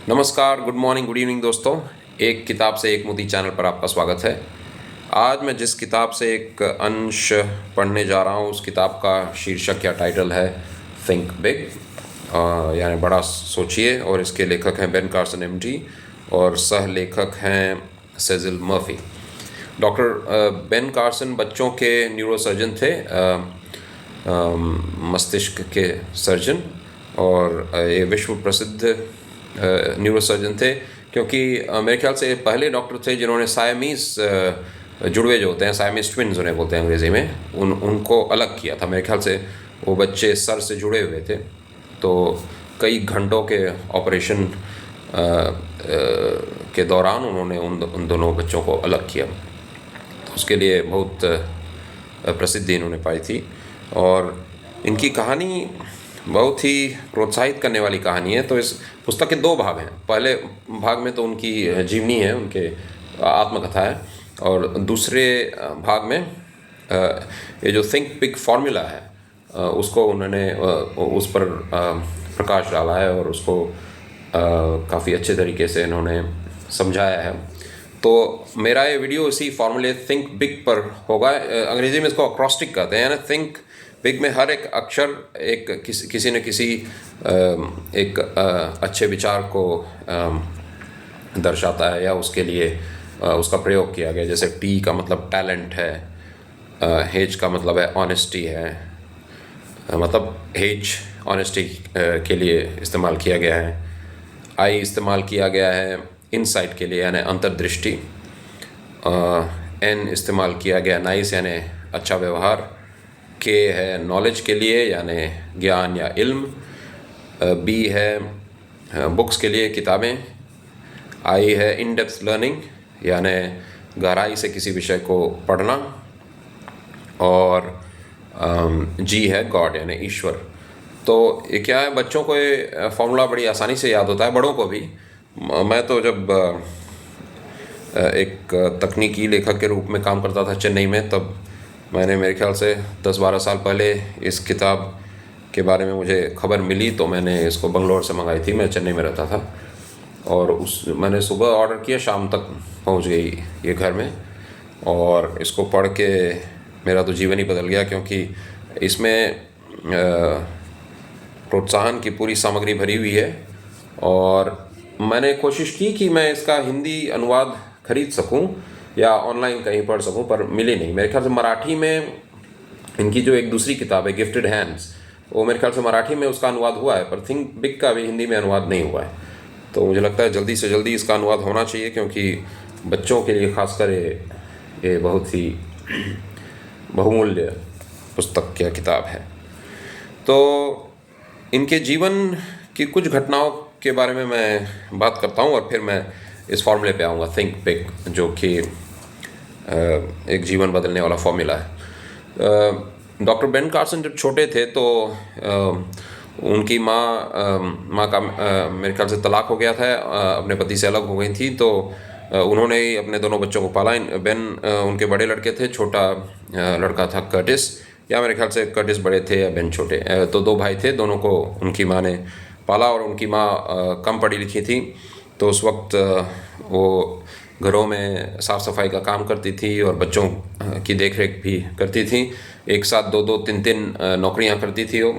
नमस्कार, good morning, good evening दोस्तों। एक किताब से एक मोती चैनल पर आपका स्वागत है। आज मैं जिस किताब से एक अंश पढ़ने जा रहा हूँ उस किताब का शीर्षक या टाइटल है थिंक बिग, यानी बड़ा सोचिए। और इसके लेखक हैं बेन कार्सन एमडी और सह लेखक हैं Sejjil Murphy. Doctor Ben Carson बच्चों के न्यूरोसर्जन थे, मस्तिष्क के सर्जन, और ये विश्व प्रसिद्ध न्यूरोसर्जन थे, क्योंकि मेरे ख्याल से पहले डॉक्टर थे जिन्होंने सायमीज़ जुड़वे जो होते हैं, सायमीज़ ट्विन्स उन्हें बोलते हैं अंग्रेज़ी में, उनको अलग किया था। मेरे ख्याल से वो बच्चे सर से जुड़े हुए थे, तो कई घंटों के ऑपरेशन के दौरान उन्होंने उन दोनों बच्चों को अलग किया। तो उसके लिए बहुत प्रसिद्धि इन्होंने पाई थी, और इनकी कहानी बहुत ही प्रोत्साहित करने वाली कहानी है। तो इस पुस्तक के दो भाग हैं। पहले भाग में तो उनकी जीवनी है, उनके आत्मकथा है, और दूसरे भाग में ये जो थिंक बिग फार्मूला है उसको उन्होंने उस पर प्रकाश डाला है, और उसको काफ़ी अच्छे तरीके से इन्होंने समझाया है। तो मेरा ये वीडियो इसी फार्मूले थिंक बिग पर होगा। अंग्रेज़ी में इसको अक्रॉस्टिक कहते हैं, यानी थिंक बिग में हर एक अक्षर एक किसी न किसी एक अच्छे विचार को दर्शाता है, या उसके लिए उसका प्रयोग किया गया। जैसे टी का मतलब टैलेंट है, हेज का मतलब है ऑनेस्टी है, मतलब हेज ऑनेस्टी के लिए इस्तेमाल किया गया है। आई इस्तेमाल किया गया है इनसाइट के लिए, यानी अंतर्दृष्टि। एन इस्तेमाल किया गया नाइस, यानी अच्छा व्यवहार। के है नॉलेज के लिए, यानी ज्ञान या इल्म। बी है बुक्स के लिए, किताबें। आई है इन डेप्थ लर्निंग, यानी गहराई से किसी विषय को पढ़ना। और जी है गॉड, यानी ईश्वर। तो ये क्या है, बच्चों को ये फॉर्मूला बड़ी आसानी से याद होता है, बड़ों को भी। मैं तो जब एक तकनीकी लेखक के रूप में काम करता था चेन्नई में, तब मैंने मेरे ख्याल से 10-12 साल पहले इस किताब के बारे में मुझे खबर मिली, तो मैंने इसको बंगलोर से मंगाई थी। मैं चेन्नई में रहता था, और मैंने सुबह ऑर्डर किया, शाम तक पहुंच गई ये घर में। और इसको पढ़ के मेरा तो जीवन ही बदल गया, क्योंकि इसमें प्रोत्साहन की पूरी सामग्री भरी हुई है। और मैंने कोशिश की कि मैं इसका हिंदी अनुवाद खरीद सकूं या ऑनलाइन कहीं पढ़ सकूं, पर मिली नहीं। मेरे ख्याल से मराठी में इनकी जो एक दूसरी किताब है गिफ्टेड हैंड्स, वो मेरे ख्याल से मराठी में उसका अनुवाद हुआ है, पर थिंक बिग का भी हिंदी में अनुवाद नहीं हुआ है। तो मुझे लगता है जल्दी से जल्दी इसका अनुवाद होना चाहिए, क्योंकि बच्चों के लिए खासकर ये बहुत ही बहुमूल्य पुस्तक या किताब है। तो इनके जीवन की कुछ घटनाओं के बारे में मैं बात करता हूँ, और फिर मैं इस फॉर्मूले पे आऊँगा थिंक बिग, जो कि एक जीवन बदलने वाला फॉर्मूला है। डॉक्टर बेन कार्सन जब छोटे थे तो उनकी माँ का मेरे ख्याल से तलाक हो गया था, अपने पति से अलग हो गई थी। तो उन्होंने ही अपने दोनों बच्चों को पाला। बेन उनके बड़े लड़के थे, छोटा लड़का था कर्टिस, या मेरे ख्याल से कर्टिस बड़े थे या बेन छोटे। तो दो भाई थे, दोनों को उनकी माँ ने पाला। और उनकी माँ कम पढ़ी लिखी थी, तो उस वक्त वो घरों में साफ़ सफाई का काम करती थी और बच्चों की देखरेख भी करती थी। एक साथ 2-2, 3-3 नौकरियां करती थी वो,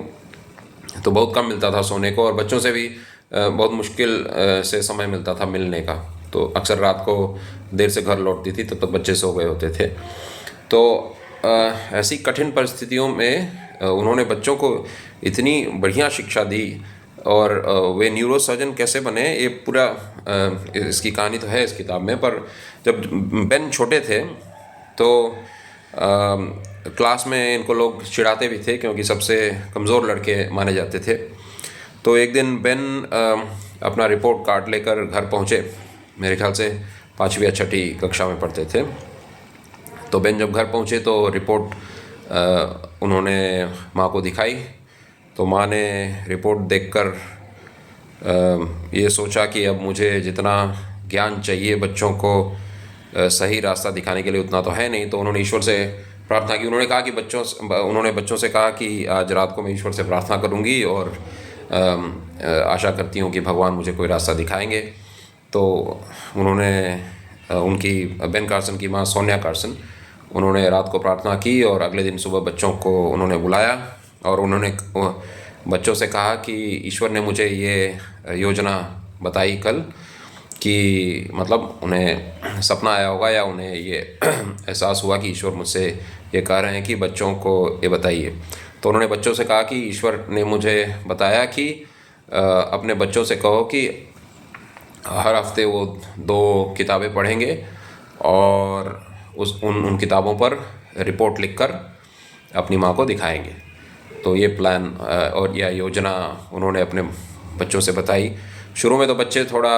तो बहुत कम मिलता था सोने को, और बच्चों से भी बहुत मुश्किल से समय मिलता था मिलने का। तो अक्सर रात को देर से घर लौटती थी, तब तक बच्चे सो गए होते थे। तो ऐसी कठिन परिस्थितियों में उन्होंने बच्चों को इतनी बढ़िया शिक्षा दी, और वे न्यूरो सर्जन कैसे बने, ये पूरा इसकी कहानी तो है इस किताब में। पर जब बेन छोटे थे तो क्लास में इनको लोग चिढ़ाते भी थे, क्योंकि सबसे कमज़ोर लड़के माने जाते थे। तो एक दिन बेन अपना रिपोर्ट कार्ड लेकर घर पहुँचे। मेरे ख्याल से 5वीं या 6ठी कक्षा में पढ़ते थे। तो बेन जब घर पहुँचे तो रिपोर्ट उन्होंने माँ को दिखाई। तो माँ ने रिपोर्ट देखकर ये सोचा कि अब मुझे जितना ज्ञान चाहिए बच्चों को सही रास्ता दिखाने के लिए, उतना तो है नहीं। तो उन्होंने ईश्वर से प्रार्थना की। उन्होंने कहा कि उन्होंने बच्चों से कहा कि आज रात को मैं ईश्वर से प्रार्थना करूंगी, और आशा करती हूँ कि भगवान मुझे कोई रास्ता दिखाएंगे। तो उन्होंने उनकी बेन कार्सन की माँ सोनिया कार्सन, उन्होंने रात को प्रार्थना की और अगले दिन सुबह बच्चों को उन्होंने बुलाया और उन्होंने बच्चों से कहा कि ईश्वर ने मुझे ये योजना बताई कल, कि मतलब उन्हें सपना आया होगा या उन्हें ये एहसास हुआ कि ईश्वर मुझसे ये कह रहे हैं कि बच्चों को ये बताइए। तो उन्होंने बच्चों से कहा कि ईश्वर ने मुझे बताया कि अपने बच्चों से कहो कि हर हफ्ते वो 2 किताबें पढ़ेंगे और उन किताबों पर रिपोर्ट लिखकर अपनी माँ को दिखाएंगे। तो ये प्लान और यह योजना उन्होंने अपने बच्चों से बताई। शुरू में तो बच्चे थोड़ा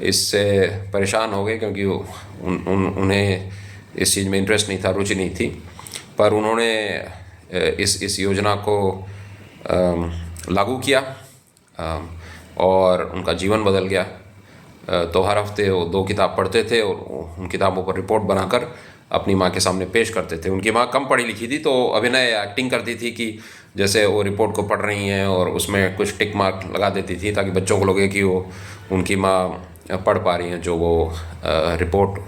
इससे परेशान हो गए, क्योंकि उन्हें इस चीज़ में इंटरेस्ट नहीं था, रुचि नहीं थी। पर उन्होंने इस योजना को लागू किया और उनका जीवन बदल गया। तो हर हफ्ते वो 2 किताब पढ़ते थे और उन किताबों पर रिपोर्ट बनाकर अपनी माँ के सामने पेश करते थे। उनकी माँ कम पढ़ी लिखी थी, तो अभिनय एक्टिंग करती थी कि जैसे वो रिपोर्ट को पढ़ रही हैं और उसमें कुछ टिक मार्क लगा देती थी ताकि बच्चों को लगे कि वो उनकी माँ पढ़ पा रही हैं जो वो रिपोर्ट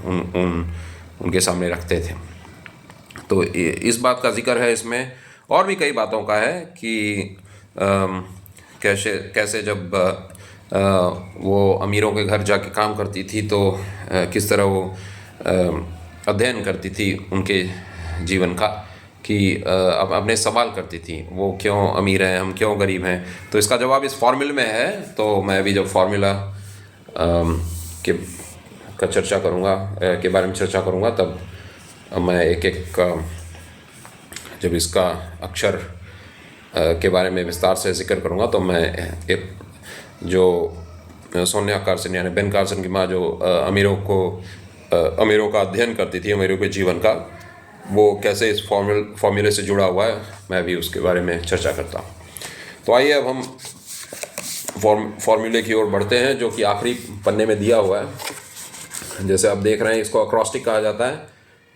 उनके सामने रखते थे। तो इस बात का जिक्र है इसमें, और भी कई बातों का है कि कैसे जब वो अमीरों के घर जाके काम करती थी तो किस तरह वो अध्ययन करती थी उनके जीवन का, कि अब अपने सवाल करती थी वो क्यों अमीर हैं, हम क्यों गरीब हैं। तो इसका जवाब इस फॉर्मूले में है। तो मैं अभी जब फार्मूला का चर्चा करूँगा, के बारे में चर्चा करूँगा, तब मैं एक जब इसका अक्षर के बारे में विस्तार से जिक्र करूँगा, तो मैं एक जो सोनिया कार्सन यानी बेन कार्सन की माँ जो अमीरों का अध्ययन करती थी, अमीरों के जीवन का, वो कैसे इस फॉर्मूले से जुड़ा हुआ है, मैं भी उसके बारे में चर्चा करता हूँ। तो आइए अब हम फॉर्मूले की ओर बढ़ते हैं, जो कि आखिरी पन्ने में दिया हुआ है। जैसे आप देख रहे हैं, इसको अक्रॉस्टिक कहा जाता है।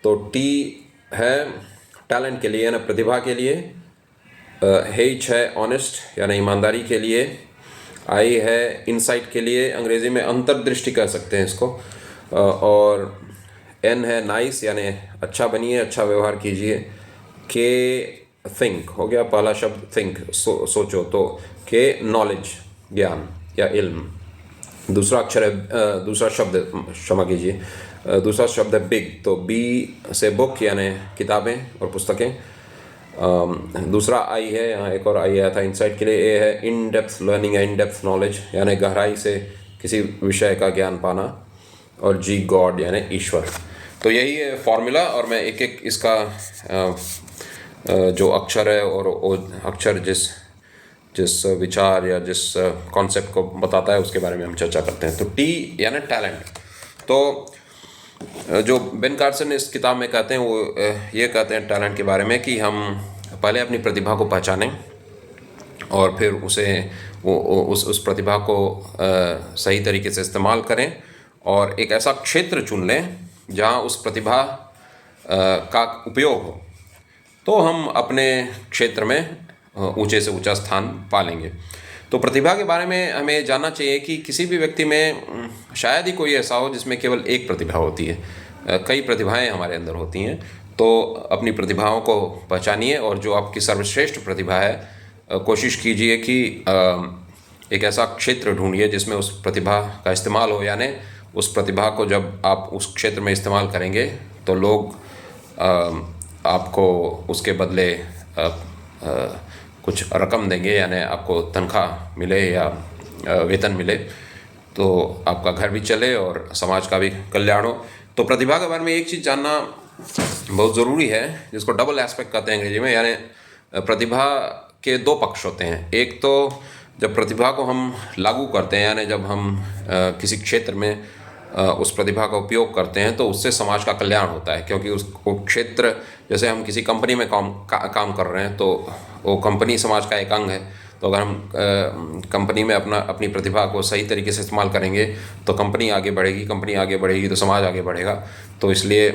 तो टी है टैलेंट के लिए यानी प्रतिभा के लिए, H है ऑनेस्ट यानी ईमानदारी के लिए, I है इंसाइट के लिए, अंग्रेज़ी में अंतर्दृष्टि कह सकते हैं इसको, और N है नाइस यानी अच्छा बनिए, अच्छा व्यवहार कीजिए, K थिंक हो गया पहला शब्द, थिंक सोचो, तो K नॉलेज ज्ञान या इल्म। दूसरा अक्षर है दूसरा शब्द क्षमा कीजिए दूसरा शब्द है बिग, तो B से बुक यानी किताबें और पुस्तकें। दूसरा आई है, यहाँ एक और आई आया था इंसाइट के लिए, ए है इन डेप्थ लर्निंग या इन डेप्थ नॉलेज यानी गहराई से किसी विषय का ज्ञान पाना, और जी गॉड यानी ईश्वर। तो यही है फॉर्मूला, और मैं एक एक इसका जो अक्षर है और वो अक्षर जिस विचार या जिस कॉन्सेप्ट को बताता है उसके बारे में हम चर्चा करते हैं। तो टी यानी टैलेंट। तो जो बेन कार्सन इस किताब में कहते हैं, वो ये कहते हैं टैलेंट के बारे में कि हम पहले अपनी प्रतिभा को पहचानें और फिर उस प्रतिभा को सही तरीके से इस्तेमाल करें और एक ऐसा क्षेत्र चुन लें जहां उस प्रतिभा का उपयोग हो, तो हम अपने क्षेत्र में ऊंचे से ऊंचा स्थान पा लेंगे। तो प्रतिभा के बारे में हमें जानना चाहिए कि किसी भी व्यक्ति में शायद ही कोई ऐसा हो जिसमें केवल एक प्रतिभा होती है, कई प्रतिभाएं हमारे अंदर होती हैं। तो अपनी प्रतिभाओं को पहचानिए और जो आपकी सर्वश्रेष्ठ प्रतिभा है कोशिश कीजिए कि एक ऐसा क्षेत्र ढूंढिए जिसमें उस प्रतिभा का इस्तेमाल हो, यानी उस प्रतिभा को जब आप उस क्षेत्र में इस्तेमाल करेंगे तो लोग आपको उसके बदले कुछ रकम देंगे, यानी आपको तनख्वाह मिले या वेतन मिले, तो आपका घर भी चले और समाज का भी कल्याण हो। तो प्रतिभा के बारे में एक चीज़ जानना बहुत ज़रूरी है जिसको डबल एस्पेक्ट कहते हैं अंग्रेजी में, यानी प्रतिभा के 2 पक्ष होते हैं। एक तो जब प्रतिभा को हम लागू करते हैं, यानी जब हम किसी क्षेत्र में उस प्रतिभा का उपयोग करते हैं तो उससे समाज का कल्याण होता है, क्योंकि उस क्षेत्र, जैसे हम किसी कंपनी में काम कर रहे हैं तो वो कंपनी समाज का एक अंग है। तो अगर हम कंपनी में अपनी प्रतिभा को सही तरीके से इस्तेमाल करेंगे तो कंपनी आगे बढ़ेगी तो समाज आगे बढ़ेगा। तो इसलिए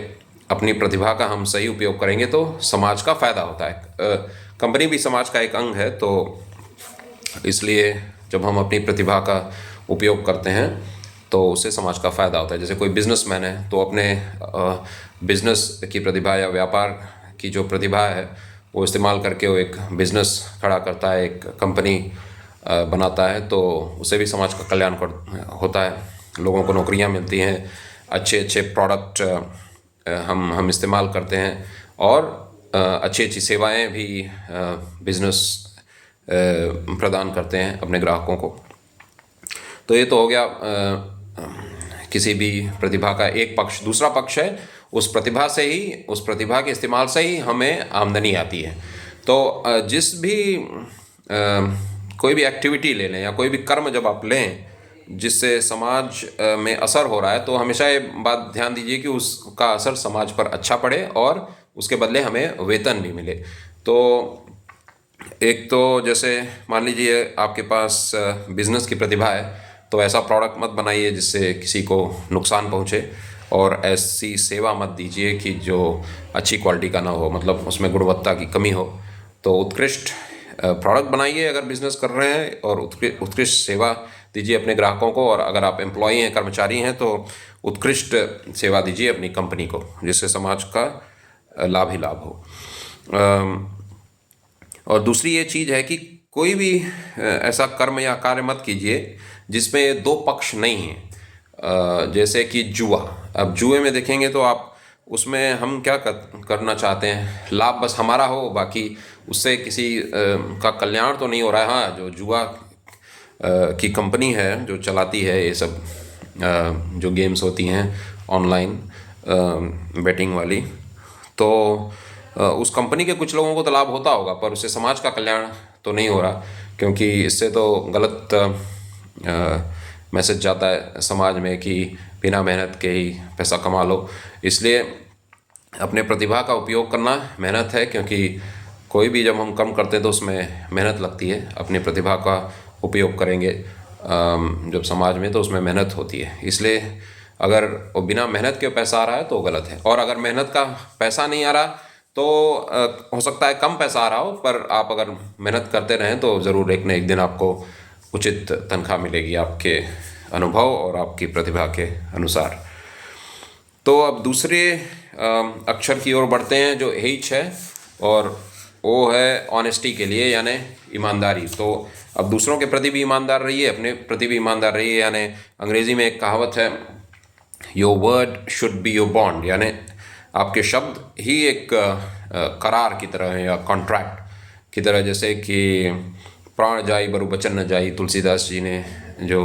अपनी प्रतिभा का हम सही उपयोग करेंगे तो समाज का फ़ायदा होता है। कंपनी भी समाज का एक अंग है, तो इसलिए जब हम अपनी प्रतिभा का उपयोग करते हैं तो उससे समाज का फ़ायदा होता है। जैसे कोई बिजनेसमैन है तो अपने बिजनेस की प्रतिभा या व्यापार की जो प्रतिभा है वो इस्तेमाल करके वो एक बिजनेस खड़ा करता है, एक कंपनी बनाता है, तो उससे भी समाज का कल्याण होता है, लोगों को नौकरियां मिलती हैं, अच्छे अच्छे प्रोडक्ट हम इस्तेमाल करते हैं और अच्छी अच्छी सेवाएं भी बिजनेस प्रदान करते हैं अपने ग्राहकों को। तो ये तो हो गया किसी भी प्रतिभा का एक पक्ष। दूसरा पक्ष है उस प्रतिभा से ही, उस प्रतिभा के इस्तेमाल से ही हमें आमदनी आती है। तो जिस भी कोई भी एक्टिविटी ले लें या कोई भी कर्म जब आप लें जिससे समाज में असर हो रहा है, तो हमेशा ये बात ध्यान दीजिए कि उसका असर समाज पर अच्छा पड़े और उसके बदले हमें वेतन भी मिले। तो एक तो जैसे मान लीजिए आपके पास बिजनेस की प्रतिभा है, तो ऐसा प्रोडक्ट मत बनाइए जिससे किसी को नुकसान पहुंचे, और ऐसी सेवा मत दीजिए कि जो अच्छी क्वालिटी का ना हो, मतलब उसमें गुणवत्ता की कमी हो। तो उत्कृष्ट प्रोडक्ट बनाइए अगर बिजनेस कर रहे हैं, और उत्कृष्ट सेवा दीजिए अपने ग्राहकों को। और अगर आप एम्प्लॉई हैं, कर्मचारी हैं, तो उत्कृष्ट सेवा दीजिए अपनी कंपनी को, जिससे समाज का लाभ ही लाभ हो। और दूसरी ये चीज़ है कि कोई भी ऐसा कर्म या कार्य मत कीजिए जिसमें दो पक्ष नहीं हैं। जैसे कि जुआ, अब जुए में देखेंगे तो आप उसमें हम क्या करना चाहते हैं, लाभ बस हमारा हो, बाकी उससे किसी का कल्याण तो नहीं हो रहा है। हाँ, जो जुआ की कंपनी है जो चलाती है ये सब जो गेम्स होती हैं ऑनलाइन बेटिंग वाली, तो उस कंपनी के कुछ लोगों को तो लाभ होता होगा, पर उससे समाज का कल्याण तो नहीं हो रहा, क्योंकि इससे तो गलत मैसेज जाता है समाज में कि बिना मेहनत के ही पैसा कमा लो। इसलिए अपने प्रतिभा का उपयोग करना मेहनत है, क्योंकि कोई भी जब हम कर्म करते हैं तो उसमें मेहनत लगती है। अपनी प्रतिभा का उपयोग करेंगे जब समाज में, तो उसमें मेहनत होती है। इसलिए अगर वो बिना मेहनत के पैसा आ रहा है तो गलत है, और अगर मेहनत का पैसा नहीं आ रहा तो हो सकता है कम पैसा आ रहा हो, पर आप अगर मेहनत करते रहें तो ज़रूर एक न एक दिन आपको उचित तनख्वाह मिलेगी आपके अनुभव और आपकी प्रतिभा के अनुसार। तो अब दूसरे अक्षर की ओर बढ़ते हैं जो H है, और वो है ऑनेस्टी के लिए, यानी ईमानदारी। तो अब दूसरों के प्रति भी ईमानदार रहिए, अपने प्रति भी ईमानदार रहिए। यानी अंग्रेजी में एक कहावत है, your word should be your bond, यानी आपके शब्द ही एक करार की तरह है या कॉन्ट्रैक्ट की तरह। जैसे कि प्राण जाई बरु बचन न जाई, तुलसीदास जी ने जो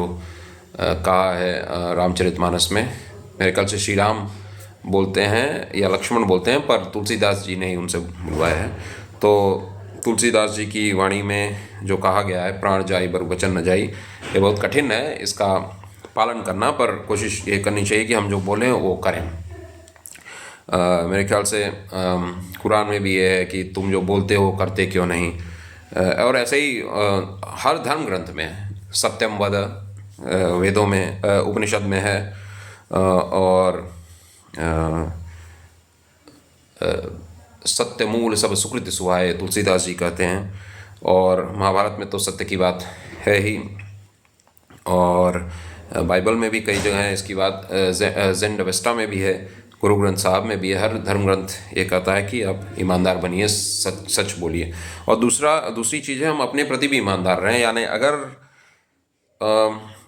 कहा है रामचरितमानस में। मेरे ख्याल से श्री राम बोलते हैं या लक्ष्मण बोलते हैं, पर तुलसीदास जी ने ही उनसे बुलवाया है। तो तुलसीदास जी की वाणी में जो कहा गया है, प्राण जाई बरु बचन न जाई, ये बहुत कठिन है इसका पालन करना, पर कोशिश ये करनी चाहिए कि हम जो बोलें वो करें। मेरे ख्याल से कुरान में भी ये है कि तुम जो बोलते हो करते क्यों नहीं। और ऐसे ही हर धर्म ग्रंथ में सत्यम वद, वेदों में उपनिषद में है, और सत्य मूल सब सुकृत सुहाए, तुलसीदास जी कहते हैं। और महाभारत में तो सत्य की बात है ही, और बाइबल में भी कई जगह है इसकी बात, ज़ेंडवेस्टा में भी है, गुरु ग्रंथ साहब में भी है। हर धर्म ग्रंथ ये कहता है कि आप ईमानदार बनिए, सच बोलिए। और दूसरी चीज़ है, हम अपने प्रति भी ईमानदार रहें। यानी अगर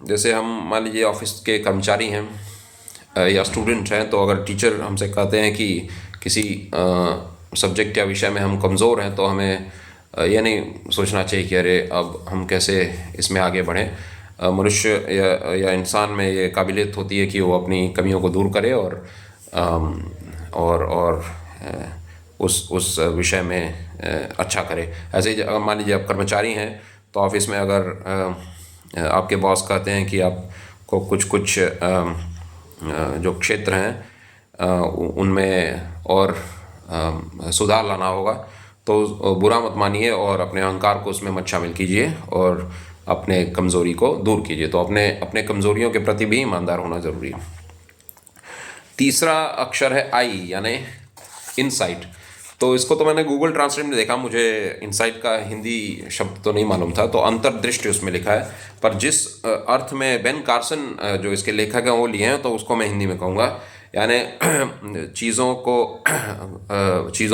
जैसे हम मान लीजिए ऑफिस के कर्मचारी हैं या स्टूडेंट हैं, तो अगर टीचर हमसे कहते हैं कि किसी सब्जेक्ट या विषय में हम कमज़ोर हैं, तो हमें ये नहीं सोचना चाहिए कि अरे अब हम कैसे इसमें आगे बढ़ें। मनुष्य या इंसान में ये काबिलियत होती है कि वो अपनी कमियों को दूर करे और उस विषय में अच्छा करे। ऐसे ही मान लीजिए आप कर्मचारी हैं, तो ऑफिस में अगर आपके बॉस कहते हैं कि आपको कुछ जो क्षेत्र हैं उनमें और सुधार लाना होगा, तो बुरा मत मानिए और अपने अहंकार को उसमें मत शामिल कीजिए और अपने कमज़ोरी को दूर कीजिए। तो अपने कमज़ोरियों के प्रति भी ईमानदार होना ज़रूरी है। तीसरा अक्षर है I, यानी इनसाइट। तो इसको तो मैंने गूगल ट्रांसलेट में देखा, मुझे इनसाइट का हिंदी शब्द तो नहीं मालूम था, तो अंतर्दृष्टि उसमें लिखा है। पर जिस अर्थ में बेन कार्सन जो इसके लेखक हैं वो लिए हैं, तो उसको मैं हिंदी में कहूँगा, यानी चीज़ों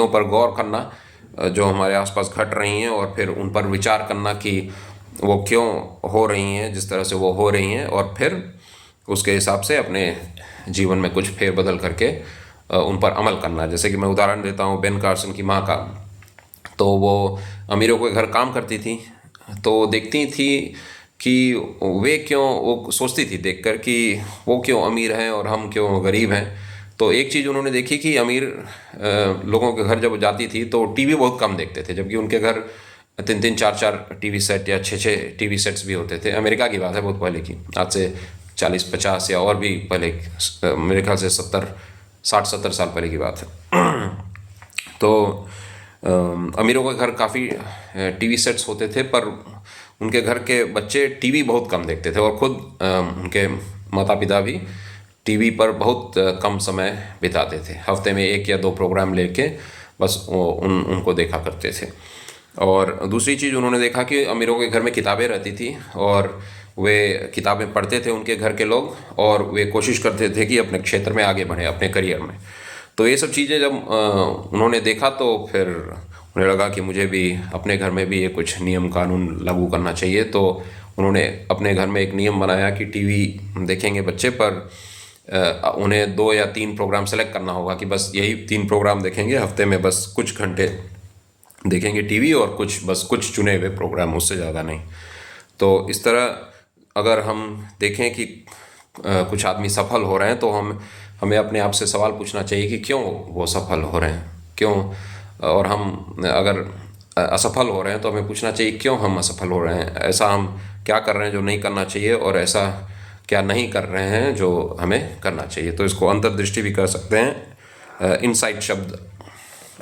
पर गौर करना जो हमारे आसपास घट रही हैं, और फिर उन पर विचार करना कि वो क्यों हो रही हैं जिस तरह से वो हो रही हैं, और फिर उसके हिसाब से अपने जीवन में कुछ फेरबदल करके उन पर अमल करना। जैसे कि मैं उदाहरण देता हूँ बेन कार्सन की माँ का, तो वो अमीरों के घर काम करती थी, तो देखती थी कि वे क्यों, वो सोचती थी देखकर कि वो क्यों अमीर हैं और हम क्यों गरीब हैं। तो एक चीज़ उन्होंने देखी कि अमीर लोगों के घर जब जाती थी तो टीवी बहुत कम देखते थे, जबकि उनके घर 3-3, 4-4 टीवी सेट या 6-6 टीवी सेट्स भी होते थे। अमेरिका की बात है, बहुत पहले की, आज से 40-50 या और भी पहले, मेरे ख्याल से 60-70 साल पहले की बात है। तो अमीरों के घर काफ़ी टीवी सेट्स होते थे, पर उनके घर के बच्चे टीवी बहुत कम देखते थे, और खुद उनके माता पिता भी टीवी पर बहुत कम समय बिताते थे। हफ्ते में 1 या 2 प्रोग्राम लेके बस उनको देखा करते थे। और दूसरी चीज़ उन्होंने देखा कि अमीरों के घर में किताबें रहती थी, और वे किताबें पढ़ते थे उनके घर के लोग, और वे कोशिश करते थे कि अपने क्षेत्र में आगे बढ़ें, अपने करियर में। तो ये सब चीज़ें जब उन्होंने देखा, तो फिर उन्हें लगा कि मुझे भी अपने घर में भी ये कुछ नियम कानून लागू करना चाहिए। तो उन्होंने अपने घर में एक नियम बनाया कि टीवी देखेंगे बच्चे, पर उन्हें 2 या 3 प्रोग्राम सेलेक्ट करना होगा कि बस यही 3 प्रोग्राम देखेंगे हफ्ते में, बस कुछ घंटे देखेंगे टीवी, और कुछ चुने हुए प्रोग्राम, उससे ज़्यादा नहीं। तो इस तरह अगर हम देखें कि कुछ आदमी सफल हो रहे हैं, तो हमें अपने आप से सवाल पूछना चाहिए कि क्यों वो सफल हो रहे हैं, क्यों। और हम अगर असफल हो रहे हैं तो हमें पूछना चाहिए क्यों हम असफल हो रहे हैं, ऐसा हम क्या कर रहे हैं जो नहीं करना चाहिए, और ऐसा क्या नहीं कर रहे हैं जो हमें करना चाहिए। तो इसको अंतर्दृष्टि भी कर सकते हैं। इनसाइट शब्द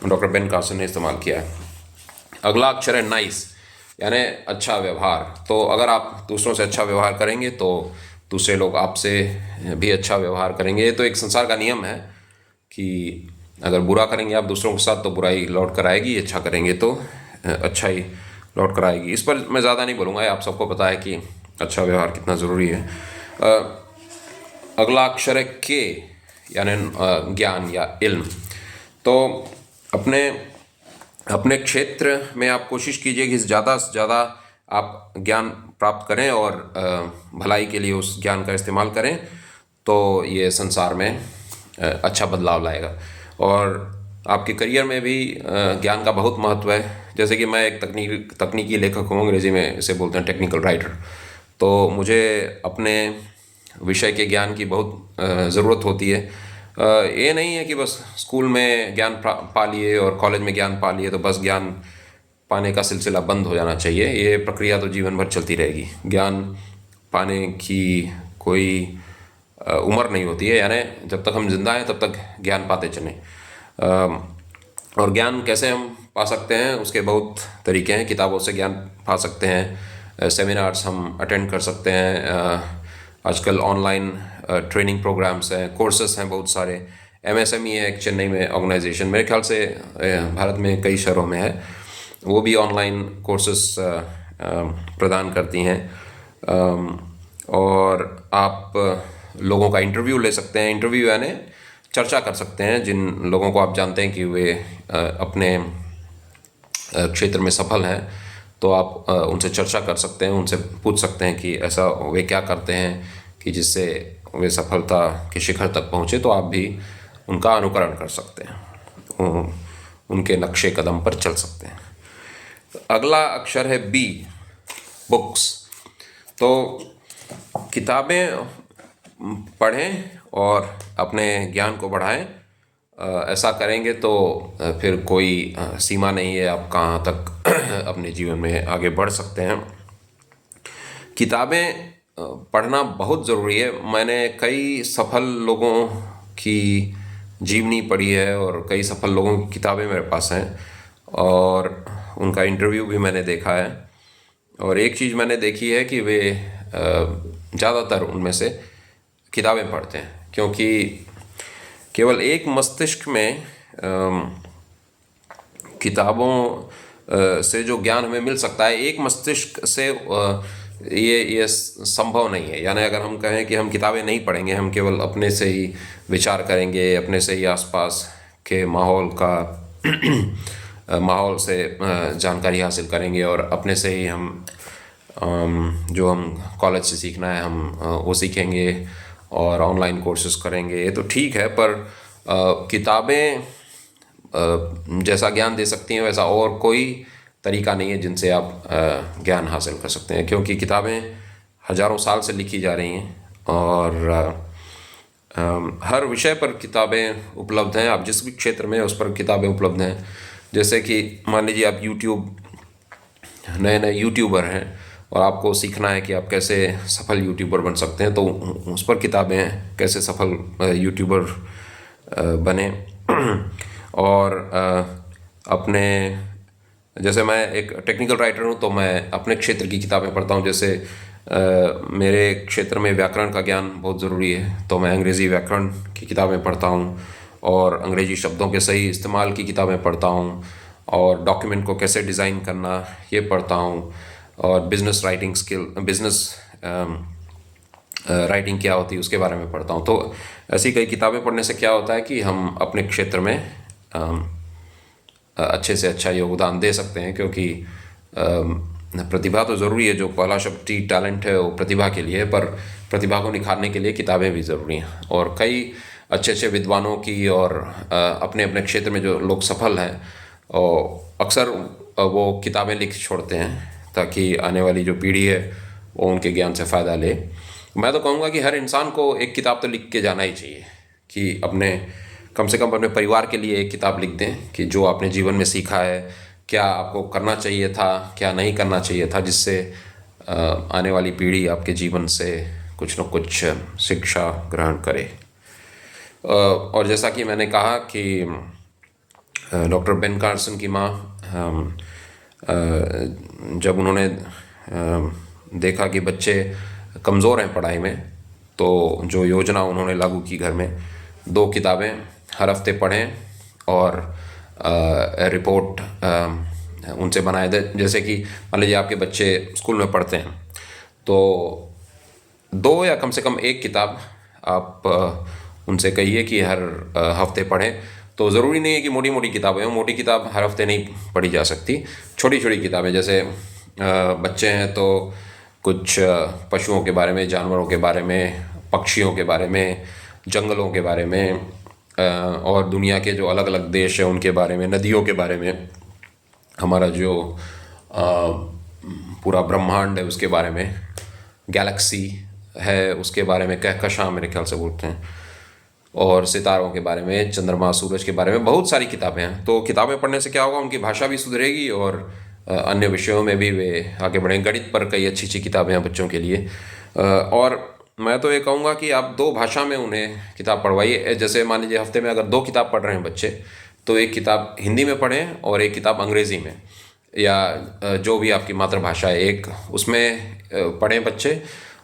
डॉक्टर बेन कार्सन ने इस्तेमाल किया है। अगला अक्षर है नाइस, यानी अच्छा व्यवहार। तो अगर आप दूसरों से अच्छा व्यवहार करेंगे तो दूसरे लोग आपसे भी अच्छा व्यवहार करेंगे। ये तो एक संसार का नियम है कि अगर बुरा करेंगे आप दूसरों के साथ तो बुराई लौट कर आएगी, अच्छा करेंगे तो अच्छा ही लौट कर आएगी। इस पर मैं ज़्यादा नहीं बोलूँगा, आप सबको पता है कि अच्छा व्यवहार कितना ज़रूरी है। अगला अक्षर है के, यानी ज्ञान या इल्म। तो अपने क्षेत्र में आप कोशिश कीजिए कि ज़्यादा से ज़्यादा आप ज्ञान प्राप्त करें, और भलाई के लिए उस ज्ञान का इस्तेमाल करें, तो ये संसार में अच्छा बदलाव लाएगा। और आपके करियर में भी ज्ञान का बहुत महत्व है। जैसे कि मैं एक तकनीकी लेखक हूँ, अंग्रेज़ी में इसे बोलते हैं टेक्निकल राइटर। तो मुझे अपने विषय के ज्ञान की बहुत ज़रूरत होती है। ये नहीं है कि बस स्कूल में ज्ञान पा लिए और कॉलेज में ज्ञान पा लिए तो बस ज्ञान पाने का सिलसिला बंद हो जाना चाहिए। ये प्रक्रिया तो जीवन भर चलती रहेगी। ज्ञान पाने की कोई उम्र नहीं होती है, यानी जब तक हम जिंदा हैं तब तक ज्ञान पाते चलें। और ज्ञान कैसे हम पा सकते हैं, उसके बहुत तरीके हैं। किताबों से ज्ञान पा सकते हैं, सेमिनार्स हम अटेंड कर सकते हैं, आजकल ऑनलाइन ट्रेनिंग प्रोग्राम्स हैं, कोर्सेस हैं बहुत सारे। MSME है एक चेन्नई में ऑर्गेनाइजेशन, मेरे ख्याल से भारत में कई शहरों में है, वो भी ऑनलाइन कोर्सेस प्रदान करती हैं। और आप लोगों का इंटरव्यू ले सकते हैं। इंटरव्यू यानी चर्चा कर सकते हैं जिन लोगों को आप जानते हैं कि वे अपने क्षेत्र में सफल हैं, तो आप उनसे चर्चा कर सकते हैं, उनसे पूछ सकते हैं कि ऐसा वे क्या करते हैं कि जिससे वे सफलता के शिखर तक पहुँचे, तो आप भी उनका अनुकरण कर सकते हैं, उनके नक्शे कदम पर चल सकते हैं। अगला अक्षर है बी, बुक्स। तो किताबें पढ़ें और अपने ज्ञान को बढ़ाएं। ऐसा करेंगे तो फिर कोई सीमा नहीं है आप कहाँ तक अपने जीवन में आगे बढ़ सकते हैं। किताबें पढ़ना बहुत ज़रूरी है। मैंने कई सफल लोगों की जीवनी पढ़ी है और कई सफल लोगों की किताबें मेरे पास हैं, और उनका इंटरव्यू भी मैंने देखा है। और एक चीज़ मैंने देखी है कि वे ज़्यादातर उनमें से किताबें पढ़ते हैं, क्योंकि केवल एक मस्तिष्क में किताबों से जो ज्ञान हमें मिल सकता है, एक मस्तिष्क से ये संभव नहीं है। यानी अगर हम कहें कि हम किताबें नहीं पढ़ेंगे, हम केवल अपने से ही विचार करेंगे, अपने से ही आसपास के माहौल से जानकारी हासिल करेंगे और अपने से ही हम जो हम कॉलेज से सीखना है हम वो सीखेंगे और ऑनलाइन कोर्सेज करेंगे, ये तो ठीक है। पर किताबें जैसा ज्ञान दे सकती हैं वैसा और कोई तरीका नहीं है जिनसे आप ज्ञान हासिल कर सकते हैं, क्योंकि किताबें हजारों साल से लिखी जा रही हैं और हर विषय पर किताबें उपलब्ध हैं। आप जिस भी क्षेत्र में हैं उस पर किताबें उपलब्ध हैं। जैसे कि मान लीजिए आप नए नए यूट्यूबर हैं और आपको सीखना है कि आप कैसे सफल यूट्यूबर बन सकते हैं, तो उस पर किताबें हैं, कैसे सफल यूट्यूबर बने। और अपने जैसे मैं एक टेक्निकल राइटर हूँ तो मैं अपने क्षेत्र की किताबें पढ़ता हूँ। जैसे मेरे क्षेत्र में व्याकरण का ज्ञान बहुत ज़रूरी है, तो मैं अंग्रेज़ी व्याकरण की किताबें पढ़ता हूँ और अंग्रेज़ी शब्दों के सही इस्तेमाल की किताबें पढ़ता हूँ और डॉक्यूमेंट को कैसे डिज़ाइन करना ये पढ़ता हूँ और बिज़नेस राइटिंग क्या होती है उसके बारे में पढ़ता हूँ। तो ऐसी कई किताबें पढ़ने से क्या होता है कि हम अपने क्षेत्र में अच्छे से अच्छा योगदान दे सकते हैं, क्योंकि प्रतिभा तो ज़रूरी है। जो पहला शब्द टैलेंट है वो प्रतिभा के लिए है, पर प्रतिभा को निखारने के लिए किताबें भी ज़रूरी हैं। और कई अच्छे अच्छे विद्वानों की और अपने अपने क्षेत्र में जो लोग सफल हैं और अक्सर वो किताबें लिख छोड़ते हैं ताकि आने वाली जो पीढ़ी है वो उनके ज्ञान से फ़ायदा ले। मैं तो कहूँगा कि हर इंसान को एक किताब तो लिख के जाना ही चाहिए, कि कम से कम अपने परिवार के लिए एक किताब लिख दें कि जो आपने जीवन में सीखा है, क्या आपको करना चाहिए था, क्या नहीं करना चाहिए था, जिससे आने वाली पीढ़ी आपके जीवन से कुछ न कुछ शिक्षा ग्रहण करे। और जैसा कि मैंने कहा कि डॉक्टर बेन कार्सन की माँ जब उन्होंने देखा कि बच्चे कमज़ोर हैं पढ़ाई में, तो जो योजना उन्होंने लागू की घर में 2 किताबें हर हफ्ते पढ़ें और रिपोर्ट उनसे बनाए दे। जैसे कि मान लीजिए आपके बच्चे स्कूल में पढ़ते हैं तो 2 या कम से कम 1 किताब आप उनसे कहिए कि हर हफ्ते पढ़ें। तो ज़रूरी नहीं है कि मोटी मोटी किताबें हों, मोटी किताब हर हफ्ते नहीं पढ़ी जा सकती। छोटी छोटी किताबें, जैसे बच्चे हैं तो कुछ पशुओं के बारे में, जानवरों के बारे में, पक्षियों के बारे में, जंगलों के बारे में और दुनिया के जो अलग अलग देश हैं उनके बारे में, नदियों के बारे में, हमारा जो पूरा ब्रह्मांड है उसके बारे में, गैलेक्सी है उसके बारे में, कहकशां मेरे ख्याल से बोलते हैं, और सितारों के बारे में, चंद्रमा सूरज के बारे में, बहुत सारी किताबें हैं। तो किताबें पढ़ने से क्या होगा, उनकी भाषा भी सुधरेगी और अन्य विषयों में भी वे आगे बढ़ेंगे। गणित पर कई अच्छी अच्छी किताबें हैं बच्चों के लिए। और मैं तो ये कहूँगा कि आप 2 भाषा में उन्हें किताब पढ़वाइए। जैसे मान लीजिए हफ्ते में अगर 2 किताब पढ़ रहे हैं बच्चे, तो एक किताब हिंदी में पढ़ें और एक किताब अंग्रेज़ी में, या जो भी आपकी मातृभाषा है एक उसमें पढ़ें बच्चे,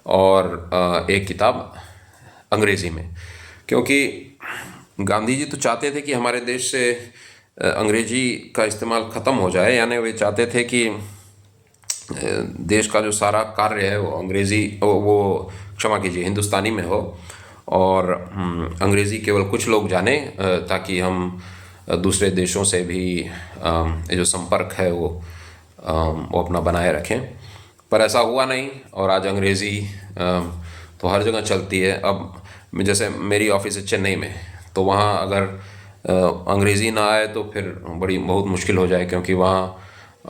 और एक किताब अंग्रेज़ी में। क्योंकि गांधी जी तो चाहते थे कि हमारे देश से अंग्रेजी का इस्तेमाल ख़त्म हो जाए, यानी वे चाहते थे कि देश का जो सारा कार्य है वो क्षमा कीजिए, हिंदुस्तानी में हो और अंग्रेज़ी केवल कुछ लोग जाने, ताकि हम दूसरे देशों से भी ये जो संपर्क है वो अपना बनाए रखें। पर ऐसा हुआ नहीं और आज अंग्रेज़ी तो हर जगह चलती है। अब जैसे मेरी ऑफिस है चेन्नई में, तो वहाँ अगर अंग्रेज़ी ना आए तो फिर बहुत मुश्किल हो जाए, क्योंकि वहाँ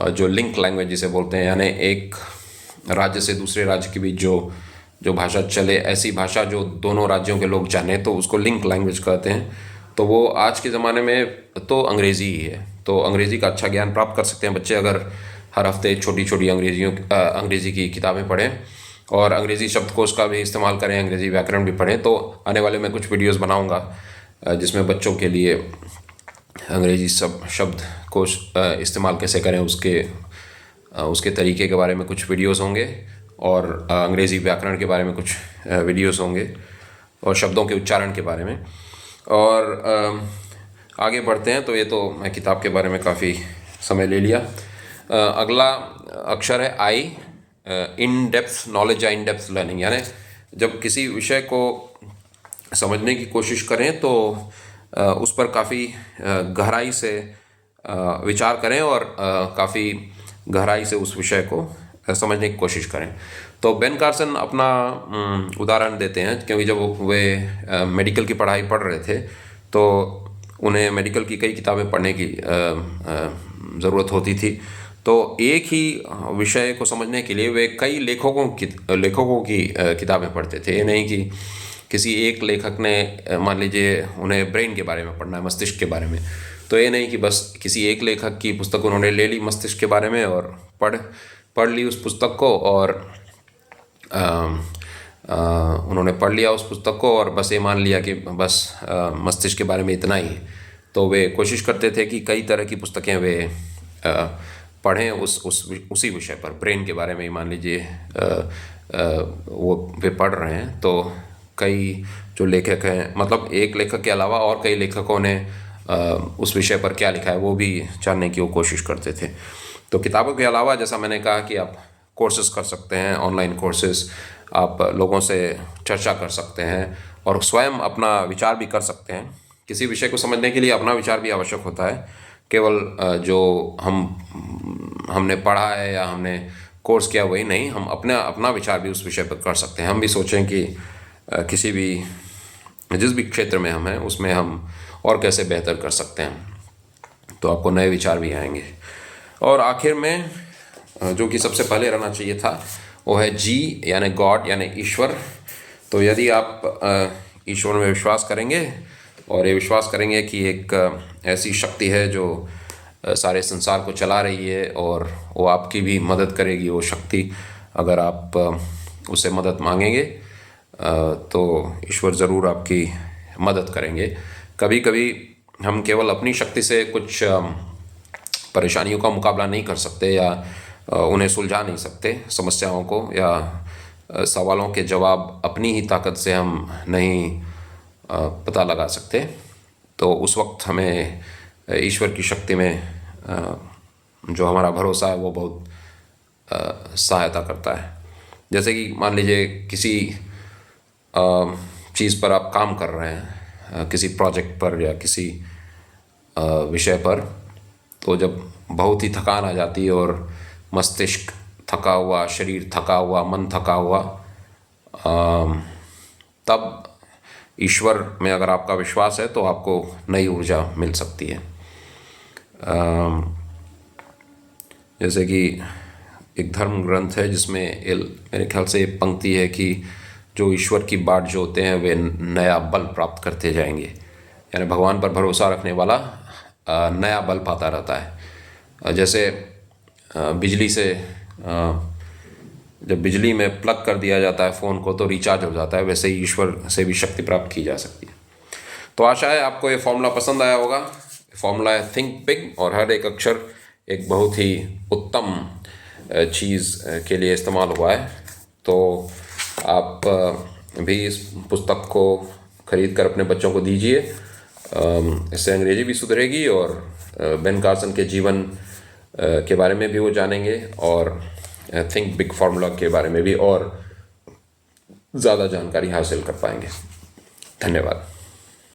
जो लिंक लैंग्वेज जिसे बोलते हैं, यानी एक राज्य से दूसरे राज्य के बीच जो भाषा चले, ऐसी भाषा जो दोनों राज्यों के लोग जाने, तो उसको लिंक लैंग्वेज कहते हैं। तो वो आज के ज़माने में तो अंग्रेज़ी ही है। तो अंग्रेज़ी का अच्छा ज्ञान प्राप्त कर सकते हैं बच्चे अगर हर हफ्ते छोटी छोटी अंग्रेज़ी की किताबें पढ़ें और अंग्रेज़ी शब्दकोश का भी इस्तेमाल करें, अंग्रेज़ी व्याकरण भी पढ़ें। तो आने वाले मैं कुछ वीडियोस बनाऊंगा जिसमें बच्चों के लिए अंग्रेज़ी शब्दकोश इस्तेमाल कैसे करें उसके तरीके के बारे में कुछ वीडियोस होंगे, और अंग्रेज़ी व्याकरण के बारे में कुछ वीडियोस होंगे, और शब्दों के उच्चारण के बारे में। और आगे बढ़ते हैं। तो ये तो मैं किताब के बारे में काफ़ी समय ले लिया। अगला अक्षर है आई, इन डेप्थ नॉलेज या इन डेप्थ लर्निंग, यानी जब किसी विषय को समझने की कोशिश करें तो उस पर काफ़ी गहराई से विचार करें और काफ़ी गहराई से उस विषय को समझने की कोशिश करें। तो बेन कार्सन अपना उदाहरण देते हैं, क्योंकि जब वे मेडिकल की पढ़ाई पढ़ रहे थे तो उन्हें मेडिकल की कई किताबें पढ़ने की ज़रूरत होती थी। तो एक ही विषय को समझने के लिए वे कई लेखकों की किताबें पढ़ते थे। ये नहीं कि किसी एक लेखक ने मान लीजिए उन्हें ब्रेन के बारे में पढ़ना है, मस्तिष्क के बारे में, तो ये नहीं कि बस किसी एक लेखक की पुस्तक उन्होंने ले ली मस्तिष्क के बारे में और पढ़ ली उस पुस्तक को, और उन्होंने पढ़ लिया उस पुस्तक को और बस ये मान लिया कि बस मस्तिष्क के बारे में इतना ही। तो वे कोशिश करते थे कि कई तरह की पुस्तकें वे पढ़ें उसी विषय पर, ब्रेन के बारे में ही मान लीजिए वो वे पढ़ रहे हैं। तो कई जो लेखक हैं, मतलब एक लेखक के अलावा और कई लेखकों ने उस विषय पर क्या लिखा है वो भी जानने की वो कोशिश करते थे। तो किताबों के अलावा जैसा मैंने कहा कि आप कोर्सेज कर सकते हैं, ऑनलाइन कोर्सेज, आप लोगों से चर्चा कर सकते हैं और स्वयं अपना विचार भी कर सकते हैं। किसी विषय को समझने के लिए अपना विचार भी आवश्यक होता है, केवल जो हमने पढ़ा है या हमने कोर्स किया वही नहीं, हम अपना विचार भी उस विषय पर कर सकते हैं। हम भी सोचें कि जिस भी क्षेत्र में हम हैं उसमें हम और कैसे बेहतर कर सकते हैं, तो आपको नए विचार भी आएंगे। और आखिर में जो कि सबसे पहले रहना चाहिए था वो है जी, यानी गॉड, यानी ईश्वर। तो यदि आप ईश्वर में विश्वास करेंगे और ये विश्वास करेंगे कि एक ऐसी शक्ति है जो सारे संसार को चला रही है और वो आपकी भी मदद करेगी, वो शक्ति, अगर आप उससे मदद मांगेंगे तो ईश्वर ज़रूर आपकी मदद करेंगे। कभी कभी हम केवल अपनी शक्ति से कुछ परेशानियों का मुकाबला नहीं कर सकते या उन्हें सुलझा नहीं सकते, समस्याओं को या सवालों के जवाब अपनी ही ताकत से हम नहीं पता लगा सकते। तो उस वक्त हमें ईश्वर की शक्ति में जो हमारा भरोसा है वो बहुत सहायता करता है। जैसे कि मान लीजिए किसी चीज़ पर आप काम कर रहे हैं, किसी प्रोजेक्ट पर या किसी विषय पर, तो जब बहुत ही थकान आ जाती है और मस्तिष्क थका हुआ, शरीर थका हुआ, मन थका हुआ, तब ईश्वर में अगर आपका विश्वास है तो आपको नई ऊर्जा मिल सकती है। जैसे कि एक धर्म ग्रंथ है जिसमें मेरे ख्याल से एक पंक्ति है कि जो ईश्वर की बाट जोते हैं वे नया बल प्राप्त करते जाएंगे, यानी भगवान पर भरोसा रखने वाला नया बल पाता रहता है। जैसे बिजली से जब बिजली में प्लग कर दिया जाता है फ़ोन को तो रिचार्ज हो जाता है, वैसे ही ईश्वर से भी शक्ति प्राप्त की जा सकती है। तो आशा है आपको ये फॉर्मूला पसंद आया होगा। फॉर्मूला है थिंक बिग, और हर एक अक्षर एक बहुत ही उत्तम चीज़ के लिए इस्तेमाल हुआ है। तो आप भी इस पुस्तक को खरीद कर अपने बच्चों को दीजिए, इससे अंग्रेजी भी सुधरेगी और बेन कार्सन के जीवन के बारे में भी वो जानेंगे और थिंक बिग फार्मूला के बारे में भी और ज़्यादा जानकारी हासिल कर पाएंगे। धन्यवाद।